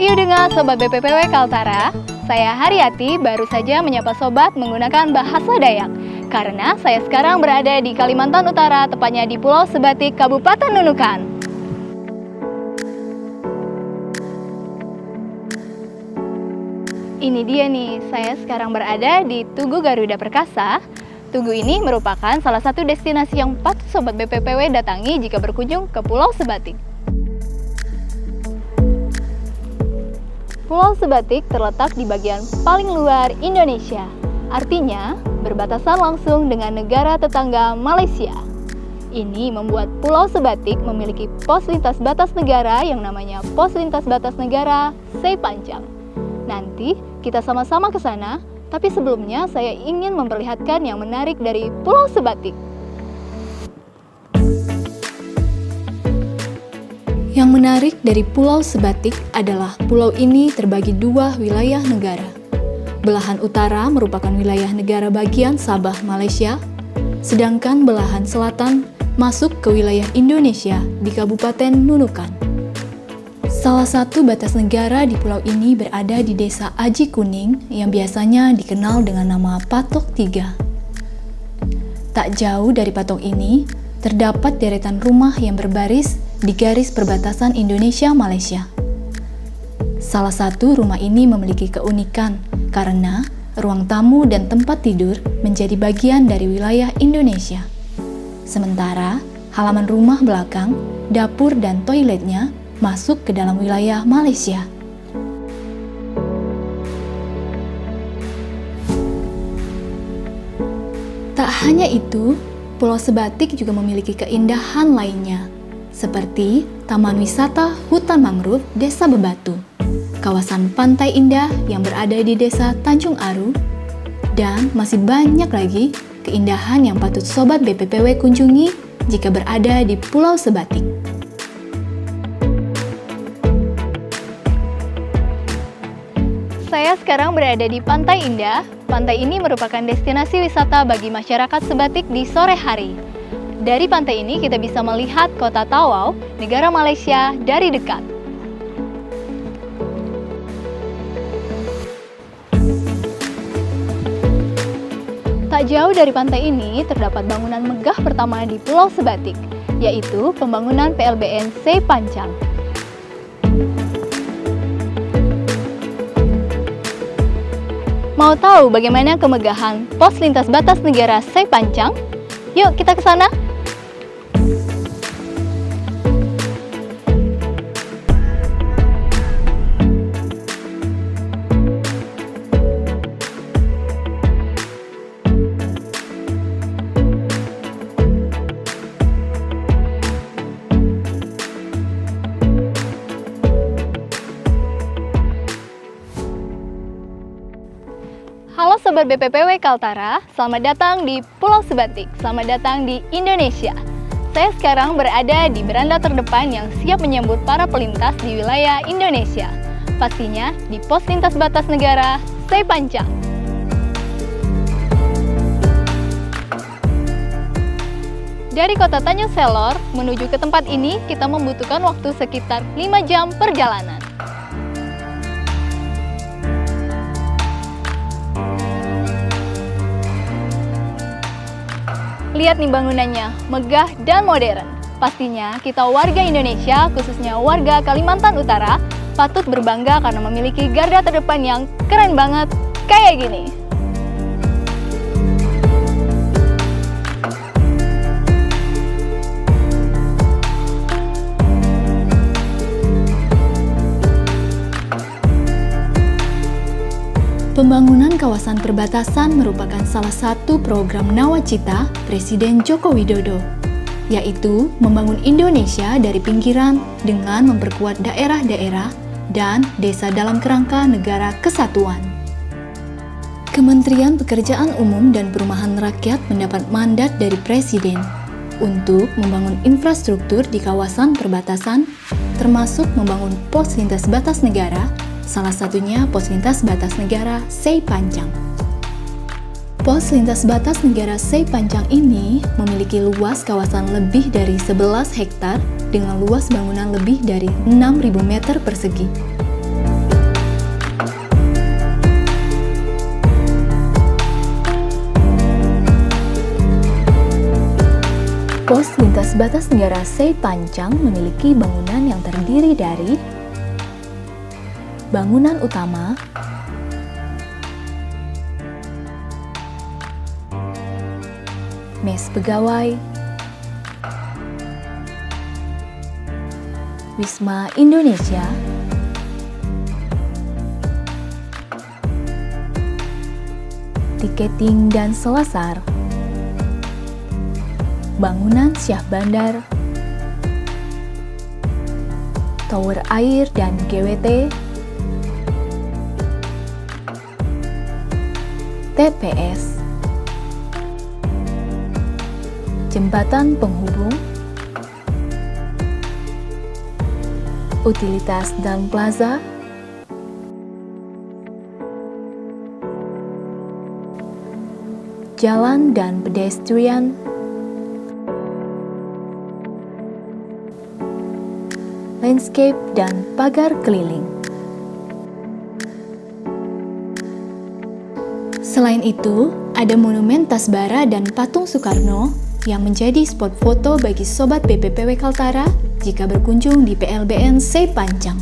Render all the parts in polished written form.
See you dengan Sobat BPPW Kaltara. Saya Haryati, baru saja menyapa Sobat menggunakan bahasa Dayak. Karena saya sekarang berada di Kalimantan Utara, tepatnya di Pulau Sebatik, Kabupaten Nunukan. Ini dia nih, saya sekarang berada di Tugu Garuda Perkasa. Tugu ini merupakan salah satu destinasi yang patut Sobat BPPW datangi jika berkunjung ke Pulau Sebatik. Pulau Sebatik terletak di bagian paling luar Indonesia, artinya berbatasan langsung dengan negara tetangga Malaysia. Ini membuat Pulau Sebatik memiliki pos lintas batas negara yang namanya Pos Lintas Batas Negara Seipanjang. Nanti kita sama-sama ke sana, tapi sebelumnya saya ingin memperlihatkan yang menarik dari Pulau Sebatik. Yang menarik dari Pulau Sebatik adalah pulau ini terbagi dua wilayah negara. Belahan utara merupakan wilayah negara bagian Sabah, Malaysia, sedangkan belahan selatan masuk ke wilayah Indonesia di Kabupaten Nunukan. Salah satu batas negara di pulau ini berada di Desa Aji Kuning yang biasanya dikenal dengan nama Patok 3. Tak jauh dari patok ini, terdapat deretan rumah yang berbaris di garis perbatasan Indonesia-Malaysia. Salah satu rumah ini memiliki keunikan karena ruang tamu dan tempat tidur menjadi bagian dari wilayah Indonesia. Sementara halaman rumah belakang, dapur dan toiletnya masuk ke dalam wilayah Malaysia. Tak hanya itu, Pulau Sebatik juga memiliki keindahan lainnya, seperti Taman Wisata Hutan Mangrove Desa Bebatu, kawasan pantai indah yang berada di Desa Tanjung Aru, dan masih banyak lagi keindahan yang patut Sobat BPPW kunjungi jika berada di Pulau Sebatik. Saya sekarang berada di Pantai Indah. Pantai ini merupakan destinasi wisata bagi masyarakat Sebatik di sore hari. Dari pantai ini kita bisa melihat kota Tawau, negara Malaysia dari dekat. Tak jauh dari pantai ini terdapat bangunan megah pertama di Pulau Sebatik, yaitu pembangunan PLBN Seipanjang. Mau tahu bagaimana kemegahan Pos Lintas Batas Negara Seipanjang? Yuk kita ke sana! Halo Sobat BPPW Kaltara, selamat datang di Pulau Sebatik, selamat datang di Indonesia. Saya sekarang berada di beranda terdepan yang siap menyambut para pelintas di wilayah Indonesia. Pastinya di Pos Lintas Batas Negara Seipanjang. Dari kota Tanjung Selor menuju ke tempat ini, kita membutuhkan waktu sekitar 5 jam perjalanan. Lihat nih bangunannya, megah dan modern. Pastinya kita warga Indonesia, khususnya warga Kalimantan Utara, patut berbangga karena memiliki garda terdepan yang keren banget kayak gini. Pembangunan kawasan perbatasan merupakan salah satu program nawacita Presiden Joko Widodo, yaitu membangun Indonesia dari pinggiran dengan memperkuat daerah-daerah dan desa dalam kerangka negara kesatuan. Kementerian Pekerjaan Umum dan Perumahan Rakyat mendapat mandat dari Presiden untuk membangun infrastruktur di kawasan perbatasan, termasuk membangun pos lintas batas negara, salah satunya Pos Lintas Batas Negara Seipanjang. Pos Lintas Batas Negara Seipanjang ini memiliki luas kawasan lebih dari 11 hektar dengan luas bangunan lebih dari 6.000 meter persegi. Pos lintas batas negara Sepanjang memiliki bangunan yang terdiri dari bangunan utama, mes pegawai, Wisma Indonesia, tiketing dan selasar, bangunan Syah Bandar, tower air dan GWT, TPS, jembatan penghubung, utilitas dan plaza, jalan dan pedestrian, landscape dan pagar keliling. Selain itu, ada monumen Tasbara dan patung Soekarno yang menjadi spot foto bagi sobat BPPW Kaltara jika berkunjung di PLBN Sepanjang.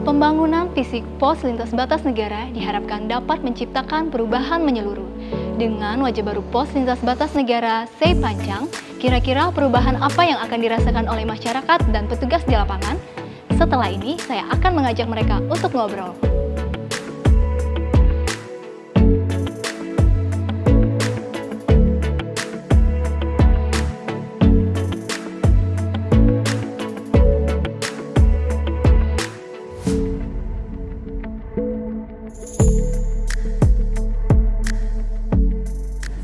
Pembangunan fisik pos lintas batas negara diharapkan dapat menciptakan perubahan menyeluruh. Dengan wajah baru pos lintas batas negara Sepanjang, kira-kira perubahan apa yang akan dirasakan oleh masyarakat dan petugas di lapangan? Setelah ini, saya akan mengajak mereka untuk ngobrol.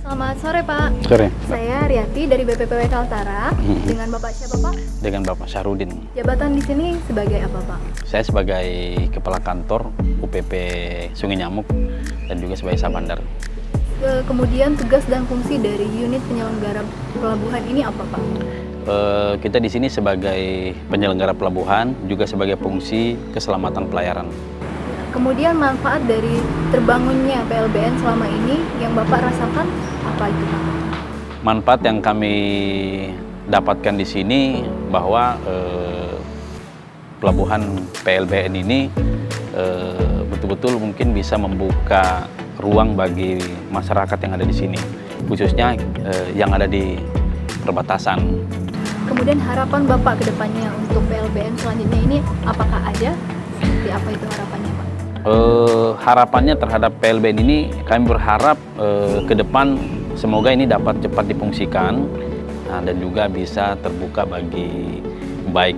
Selamat sore Pak. Sore. Saya Riyati dari BPPW Kaltara. Dengan Bapak siapa Pak? Dengan Bapak Syarudin. Jabatan di sini sebagai apa Pak? Saya sebagai Kepala Kantor UPP Sungai Nyamuk dan juga sebagai Sabandar. Kemudian tugas dan fungsi dari unit penyelenggara pelabuhan ini apa Pak? Kita di sini sebagai penyelenggara pelabuhan, juga sebagai fungsi keselamatan pelayaran. Kemudian manfaat dari terbangunnya PLBN selama ini yang Bapak rasakan apa itu Pak? Manfaat yang kami dapatkan di sini bahwa pelabuhan PLBN ini betul-betul mungkin bisa membuka ruang bagi masyarakat yang ada di sini, khususnya yang ada di perbatasan. Kemudian harapan Bapak ke depannya untuk PLBN selanjutnya ini apakah ada? Seperti apa itu harapannya Pak? Harapannya terhadap PLBN ini kami berharap ke depan semoga ini dapat cepat difungsikan dan juga bisa terbuka bagi baik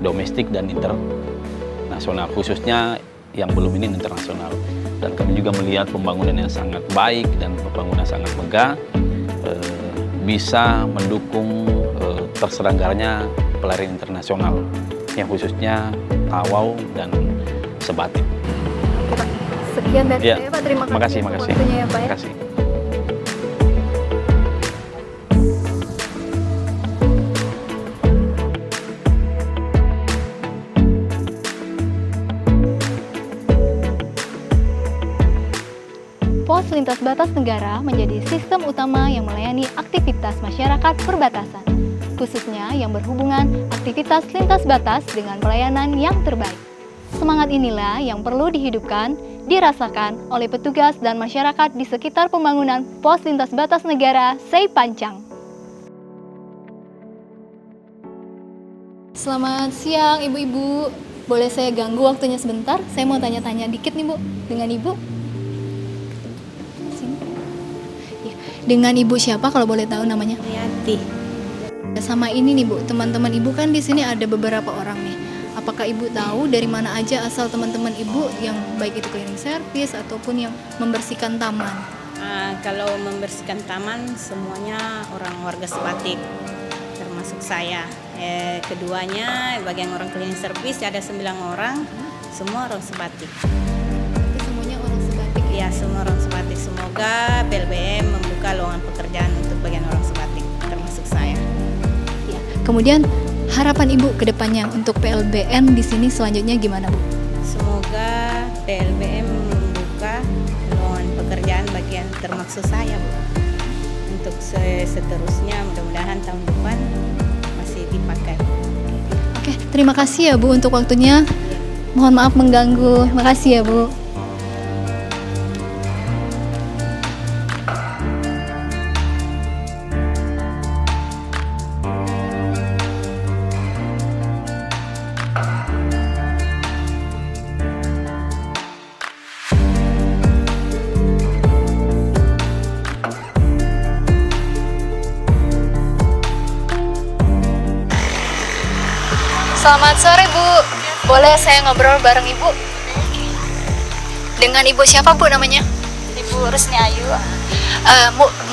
domestik dan internasional, khususnya yang belum ini internasional. Dan kami juga melihat pembangunan yang sangat baik dan pembangunan sangat megah bisa mendukung terselenggaranya pelayaran internasional yang khususnya Tawau dan Sebatik. Sekian dari Ya, saya Pak, terima kasih makasih. waktunya ya Pak ya. Terima kasih. Pos lintas batas negara menjadi sistem utama yang melayani aktivitas masyarakat perbatasan, khususnya yang berhubungan aktivitas lintas batas dengan pelayanan yang terbaik. Semangat inilah yang perlu dihidupkan, dirasakan oleh petugas dan masyarakat di sekitar pembangunan pos lintas batas negara Sepanjang. Selamat siang Ibu-Ibu, boleh saya ganggu waktunya sebentar? Saya mau tanya-tanya dikit nih Bu, dengan Ibu. Sini. Ya. Dengan Ibu siapa kalau boleh tahu namanya? Riyati. Sama ini nih Bu, teman-teman Ibu kan di sini ada beberapa orang nih. Apakah Ibu tahu dari mana aja asal teman-teman Ibu yang baik itu cleaning service ataupun yang membersihkan taman? Kalau membersihkan taman semuanya orang warga Sebatik, termasuk saya. Keduanya bagian orang cleaning service ada 9 orang, semua orang Sebatik. Itu semuanya orang Sebatik ya? Ya, semua orang Sebatik. Semoga PLBM membuka lowongan pekerjaan Kemudian harapan Ibu ke depannya untuk PLBN di sini selanjutnya gimana, Bu? Semoga PLBM membuka lowongan pekerjaan bagi yang termaksud saya, Bu. Untuk seterusnya mudah-mudahan tahun depan masih dipakai. Oke, terima kasih ya Bu untuk waktunya. Mohon maaf mengganggu. Makasih ya Bu. Selamat sore Bu. Boleh saya ngobrol bareng Ibu? Dengan Ibu siapa Bu namanya? Ibu Rusni Ayu.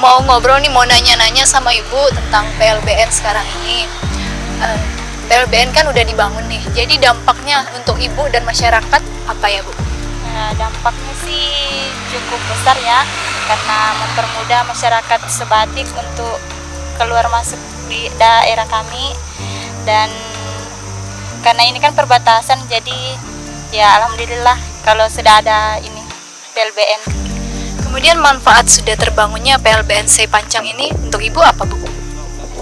Mau ngobrol nih, mau nanya-nanya sama Ibu tentang PLBN sekarang ini. PLBN kan udah dibangun nih, jadi dampaknya untuk Ibu dan masyarakat apa ya Bu? Dampaknya sih cukup besar ya, karena mempermudah masyarakat sebatik untuk keluar masuk di daerah kami, dan karena ini kan perbatasan, jadi ya alhamdulillah kalau sudah ada ini PLBN. Kemudian manfaat sudah terbangunnya PLBN Sei Pancang ini untuk Ibu apa Bu?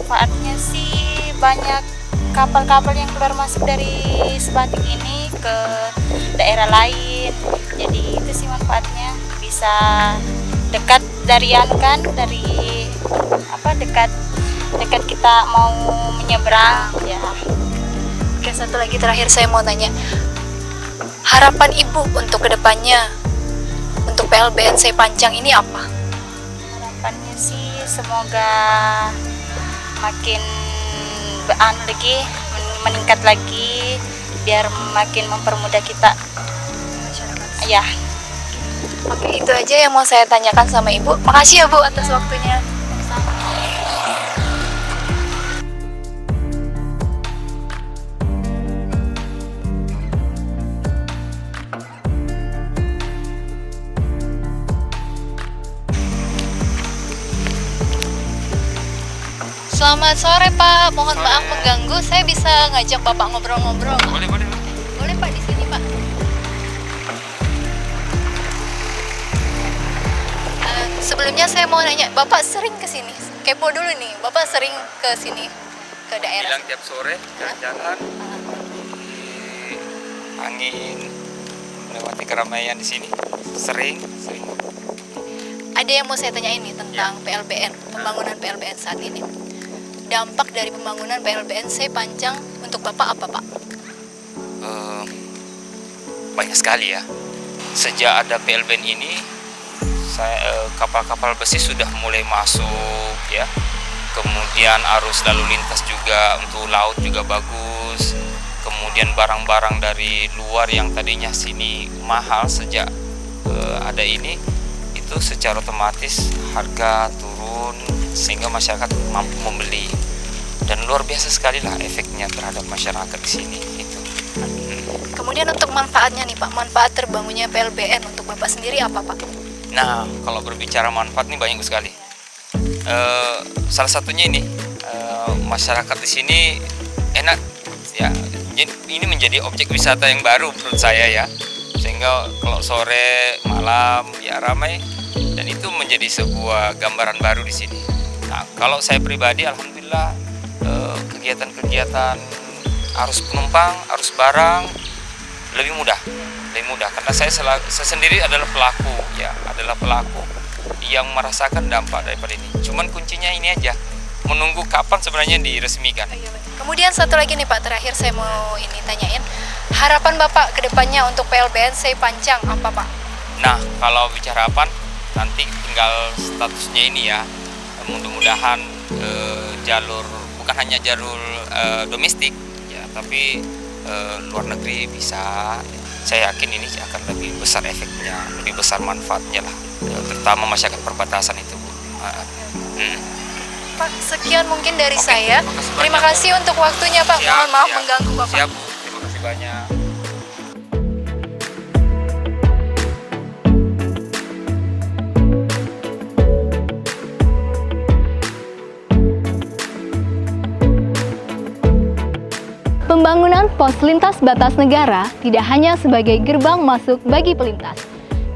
Manfaatnya sih banyak, kapal-kapal yang keluar masuk dari Sebatik ini ke daerah lain. Jadi itu sih manfaatnya, bisa dekat dari dekat kita mau menyeberang ya. Oke, satu lagi terakhir saya mau tanya, harapan Ibu untuk kedepannya untuk PLBN Sei Pancang ini apa? Harapannya sih semoga makin meningkat lagi, biar makin mempermudah kita. Ya. Oke, itu aja yang mau saya tanyakan sama Ibu. Makasih ya Bu atas waktunya. Selamat sore Pak, mohon maaf mengganggu. Saya bisa ngajak Bapak ngobrol-ngobrol? Boleh. Boleh Pak, di sini Pak. Sebelumnya saya mau nanya, Bapak sering ke sini? Kepo dulu nih, Bapak sering ke sini, ke daerah? Bilang tiap sore jalan-jalan di angin, melewati keramaian di sini. Sering. Ada yang mau saya tanyain nih tentang PLBN, pembangunan PLBN saat ini. Dampak dari pembangunan PLBN Sei Pancang untuk Bapak apa Pak? Banyak sekali ya. Sejak ada PLBN ini, kapal-kapal besi sudah mulai masuk ya. Kemudian arus lalu lintas juga untuk laut juga bagus. Kemudian barang-barang dari luar yang tadinya sini mahal, sejak ada ini, itu secara otomatis harga turun sehingga masyarakat mampu membeli, dan luar biasa sekali lah efeknya terhadap masyarakat di sini itu. Kemudian untuk manfaatnya nih Pak, manfaat terbangunnya PLBN untuk Bapak sendiri apa Pak? Nah, kalau berbicara manfaat ini banyak sekali. Salah satunya ini masyarakat di sini enak ya. Ini menjadi objek wisata yang baru menurut saya ya. Sehingga kalau sore, malam ya ramai, dan itu menjadi sebuah gambaran baru di sini. Nah, kalau saya pribadi alhamdulillah kegiatan-kegiatan arus penumpang, arus barang lebih mudah karena saya sendiri adalah pelaku yang merasakan dampak daripada ini. Cuman kuncinya ini aja, menunggu kapan sebenarnya diresmikan. Kemudian satu lagi nih Pak, terakhir saya mau ini tanyain, harapan Bapak ke depannya untuk PLBN Sei Pancang apa Pak? Nah, kalau bicara harapan, nanti tinggal statusnya ini ya. Mudah-mudahan jalur, bukan hanya jalur domestik ya, tapi luar negeri bisa. Saya yakin ini akan lebih besar efeknya, lebih besar manfaatnya lah, terutama masyarakat perbatasan itu Bu. Pak, sekian mungkin dari Oke, saya. Terima kasih untuk waktunya Pak. Mohon maaf mengganggu Bapak. Siap Bu, terima kasih banyak. pos lintas batas negara tidak hanya sebagai gerbang masuk bagi pelintas,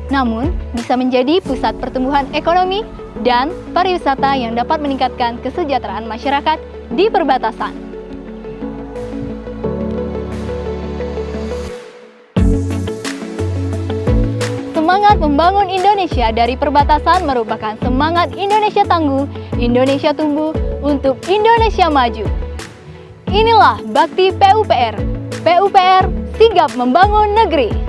namun bisa menjadi pusat pertumbuhan ekonomi dan pariwisata yang dapat meningkatkan kesejahteraan masyarakat di perbatasan. Semangat membangun Indonesia dari perbatasan merupakan semangat Indonesia tangguh, Indonesia tumbuh untuk Indonesia maju. Inilah bakti PUPR. PUPR sigap membangun negeri.